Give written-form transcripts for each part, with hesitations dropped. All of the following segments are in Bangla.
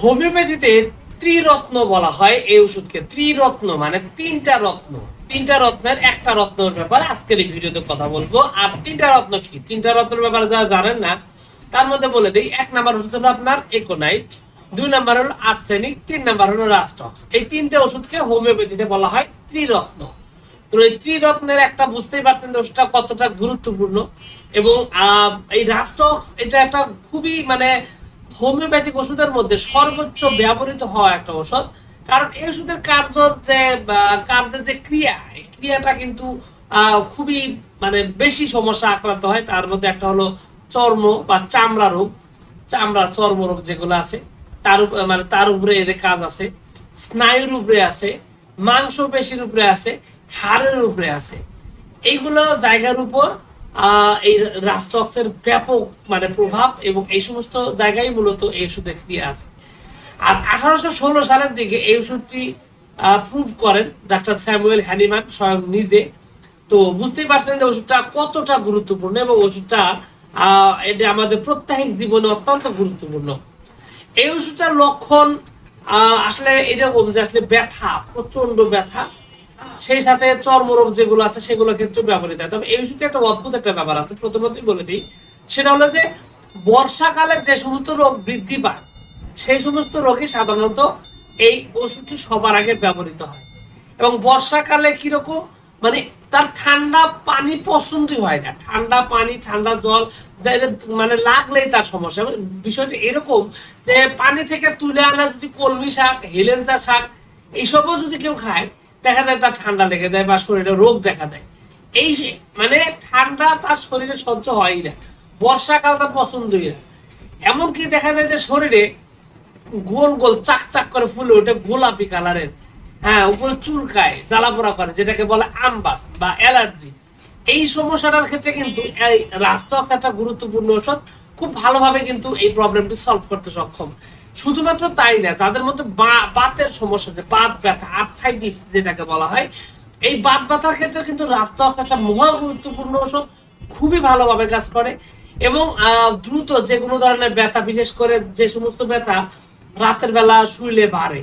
হোমিওপ্যাথিতে ত্রিরত্ন বলা হয় এই ওষুধকে। ত্রিরত্ন মানে তিনটা রত্নের একটা রত্নের ব্যাপারে আজকের এই ভিডিওতে কথা বলবো। আর তিনটা রত্ন কি, তিনটা রত্নের ব্যাপারে যারা জানেন না তার মধ্যে বলে দিই। এক নাম্বার ওষুধ হলো আপনার একোনাইট, 2 নাম্বার হলো আর্সেনিক, 3 নাম্বার হলো রাস্টক্স। এই তিনটে ওষুধকে হোমিওপ্যাথিতে বলা হয় ত্রিরত্ন। তো এই ত্রিরত্নের একটা বুঝতেই পারছেন ওষুধটা কতটা গুরুত্বপূর্ণ। এবং এই রাস্টক্স এটা একটা খুবই মানে হোমিওপ্যাথিক ওষুধের মধ্যে সর্বোচ্চ ব্যবহৃত হওয়া একটা ওষুধ। কারণ এই ওষুধের কার্যের যে ক্রিয়া, এই ক্রিয়াটা কিন্তু খুবই মানে বেশি সমস্যা আক্রান্ত হয়। তার মধ্যে একটা হলো চর্ম বা চামড়া রোগ, চামড়া চর্ম রোগ যেগুলো আছে তার উপরে এর কাজ আছে, স্নায়ুর উপরে আছে, মাংস পেশির উপরে আছে, হাড়ের উপরে আছে। এইগুলো জায়গার উপর এই রাস্টক্সের ব্যাপক মানে প্রভাব, এবং এই সমস্ত জায়গায় মূলত এই ওষুধের ক্রিয়া আছে। আর 1816 সালের দিকে এই ওষুধটি প্রুভ করেন ডাক্তার স্যামুয়েল হ্যানিম্যান স্বয়ং নিজে। তো বুঝতেই পারছেন যে ওষুধটা কতটা গুরুত্বপূর্ণ, এবং ওষুধটা এটা আমাদের প্রত্যেক জীবনে অত্যন্ত গুরুত্বপূর্ণ। এই ওষুধটার লক্ষণ আসলে এরকম যে আসলে ব্যথা, প্রচন্ড ব্যথা, সেই সাথে চর্মরোগ যেগুলো আছে সেগুলো ক্ষেত্রে ব্যবহৃত হয়। তবে এই ওষুধে একটা অদ্ভুত একটা ব্যাপার আছে, প্রথমতই বলে দিই। সেটা হলো যে বর্ষাকালে যে সমস্ত রোগ বৃদ্ধি পায় সেই সমস্ত রোগী সাধারণত এই ওষুধটি সবার আগে ব্যবহৃত হয়। এবং বর্ষাকালে কিরকম মানে তার ঠান্ডা পানি পছন্দই হয় না, ঠান্ডা পানি ঠান্ডা জল মানে লাগলেই তার সমস্যা। বিষয়টা এরকম যে পানি থেকে তুলে আনা যদি কলমি শাক, হেলেঞ্চা শাক এইসবও যদি কেউ খায়, দেখা যায় তার ঠান্ডা লেগে যায় বা শরীরে রোগ দেখা দেয়। এই মানে ঠান্ডা তার শরীরে সহ্য হয়ই না, বর্ষাকাল তার পছন্দই না। এমনকি দেখা যায় যে শরীরে গোল গোল চাক চাক করে ফুলে ওঠে, গোলাপি কালারের, হ্যাঁ, উপরে চুলকায়, জ্বালাপোড়া করে, যেটাকে বলে আমবাত বা অ্যালার্জি। এই সমস্যাটার ক্ষেত্রে কিন্তু এই রাস্টক্স একটা গুরুত্বপূর্ণ ওষুধ, খুব ভালোভাবে কিন্তু এই প্রবলেমটি সলভ করতে সক্ষম। শুধুমাত্র তাই না, যাদের মধ্যে বাতের সমস্যা, বাত ব্যথা, আর্থ্রাইটিস যেটাকে বলা হয়, এই বাত ব্যথার ক্ষেত্রে কিন্তু রাস্টক্স একটা মহা গুরুত্বপূর্ণ ওষুধ, খুবই ভালোভাবে কাজ করে। এবং দ্রুত যে কোনো ধরনের ব্যথা, বিশেষ করে যে সমস্ত ব্যথা রাতের বেলা শুইলে বাড়ে,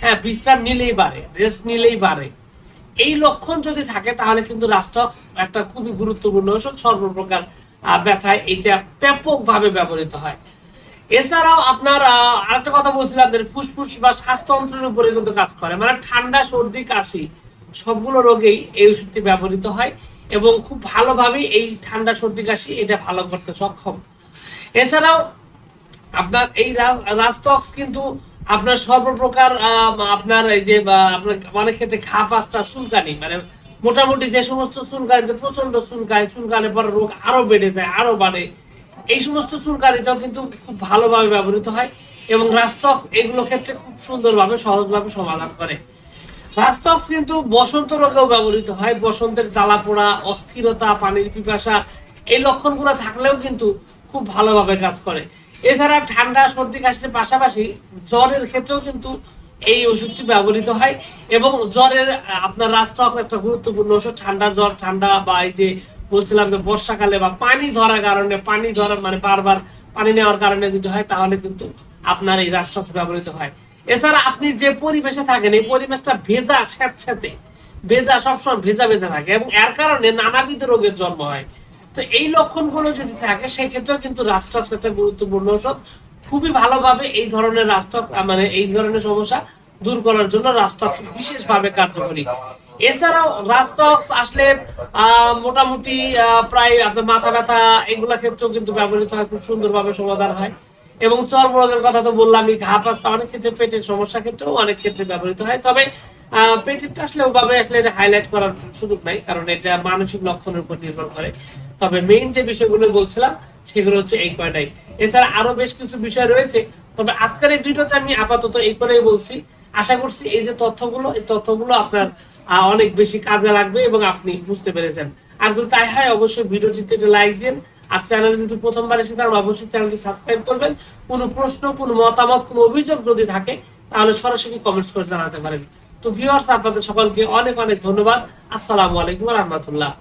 হ্যাঁ, বিশ্রাম নিলেই বাড়ে, রেস্ট নিলেই বাড়ে, এই লক্ষণ যদি থাকে তাহলে কিন্তু রাস্টক্স একটা খুবই গুরুত্বপূর্ণ ওষুধ। সর্বপ্রকার ব্যথায় এটা ব্যাপকভাবে ব্যবহৃত হয়। এছাড়াও আপনার আরেকটা কথা বলছিলাম, ফুসফুস বা শ্বাসতন্ত্রের উপরে কিন্তু কাজ করে, মানে ঠান্ডা, সর্দি, কাশি সবগুলো রোগেই এই ওষুধটি ব্যবহৃত হয়, এবং খুব ভালোভাবে এই ঠান্ডা, সর্দি, কাশি এটা ভালো করতে সক্ষম। এছাড়াও আপনার এই রাস্টক্স কিন্তু আপনার সর্বপ্রকার আপনার এই যে আপনার অনেক ক্ষেত্রে ঘা, পাস্তা, চুলকানি, মানে মোটামুটি যে সমস্ত চুলকানিতে প্রচন্ড চুলকানির পর রোগ আরো বেড়ে যায়, আরো বাড়ে, এই সমস্ত চুলকানিটাও কিন্তু খুব ভালোভাবে ব্যবহৃত হয়। এবং রাস্টক্স এগুলো ক্ষেত্রে খুব সুন্দরভাবে, সহজভাবে সমাধান করে। রাস্টক্স কিন্তু বসন্ত রোগেও ব্যবহৃত হয়। বসন্তের জ্বালা পোড়া, অস্থিরতা, পানির পিপাসা, এই লক্ষণগুলো থাকলেও কিন্তু খুব ভালোভাবে কাজ করে। এছাড়া ঠান্ডা, সর্দি, কাশির পাশাপাশি জ্বরের ক্ষেত্রেও কিন্তু এই ওষুধটি ব্যবহৃত হয়। এবং জ্বরের আপনার রাস্টক্স একটা গুরুত্বপূর্ণ ওষুধ। ঠান্ডা বা এই যে বলছিলাম যে বর্ষাকালে বা পানি ধরার কারণে, মানে বারবার পানি নেওয়ার কারণে যদি হয়, তাহলে কিন্তু আপনার এই রাস্টক্স ব্যবহৃত হয়। এছাড়া আপনি যে পরিবেশে থাকেন, এই পরিবেশটা ভেজা, স্যাঁতস্যাঁতে ভেজা, সবসময় ভেজা ভেজা থাকে, এবং এর কারণে নানাবিধ রোগের জন্ম হয়। তো এই লক্ষণগুলো যদি থাকে, সেক্ষেত্রেও কিন্তু রাস্টক্স একটা গুরুত্বপূর্ণ ওষুধ। খুবই ভালোভাবে এই ধরনের রাস্টক্স মানে এই ধরনের সমস্যা দূর করার জন্য রাস্টক্স বিশেষভাবে কার্যকরী। এছাড়াও রাস্টক্স আসলে মোটামুটি প্রায় আপনার মাথা ব্যথা এগুলা ক্ষেত্রেও কিন্তু ব্যবহৃত হয়, খুব সুন্দরভাবে সমাধান হয়। এবং চর্মরোগের কথা তো বললামই, ঘা, পাস্তা, অনেক ক্ষেত্রে পেটের সমস্যা ক্ষেত্রেও অনেক ক্ষেত্রে ব্যবহৃত হয়। তবে পেটেরটা আসলে ওভাবে আসলে এটা হাইলাইট করার সুযোগ নাই, কারণ এটা মানসিক লক্ষণের উপর নির্ভর করে। তবে মেইন যে বিষয়গুলো বলছিলাম সেগুলো হচ্ছে এই কয়টাই। এছাড়া আরো বেশ কিছু বিষয় রয়েছে, তবে আজকের এই ভিডিওতে আমি আপাতত এই করেই বলছি। আশা করছি এই যে তথ্যগুলো আপনার অনেক বেশি কাজে লাগবে এবং আপনি বুঝতে পেরেছেন। আর যদি তাই হয়, অবশ্যই ভিডিওটিতে একটা লাইক দিন। আর চ্যানেলে যদি প্রথমবার এসে থাকেন, অবশ্যই চ্যানেলটি সাবস্ক্রাইব করবেন। কোনো প্রশ্ন, কোনো মতামত, কোনো অভিযোগ যদি থাকে, তাহলে সরাসরি কমেন্টস করে জানাতে পারেন। তো ভিউয়ার্স, আপনাদের সকলকে অনেক অনেক ধন্যবাদ। আসসালামু আলাইকুম ওয়া রাহমাতুল্লাহ।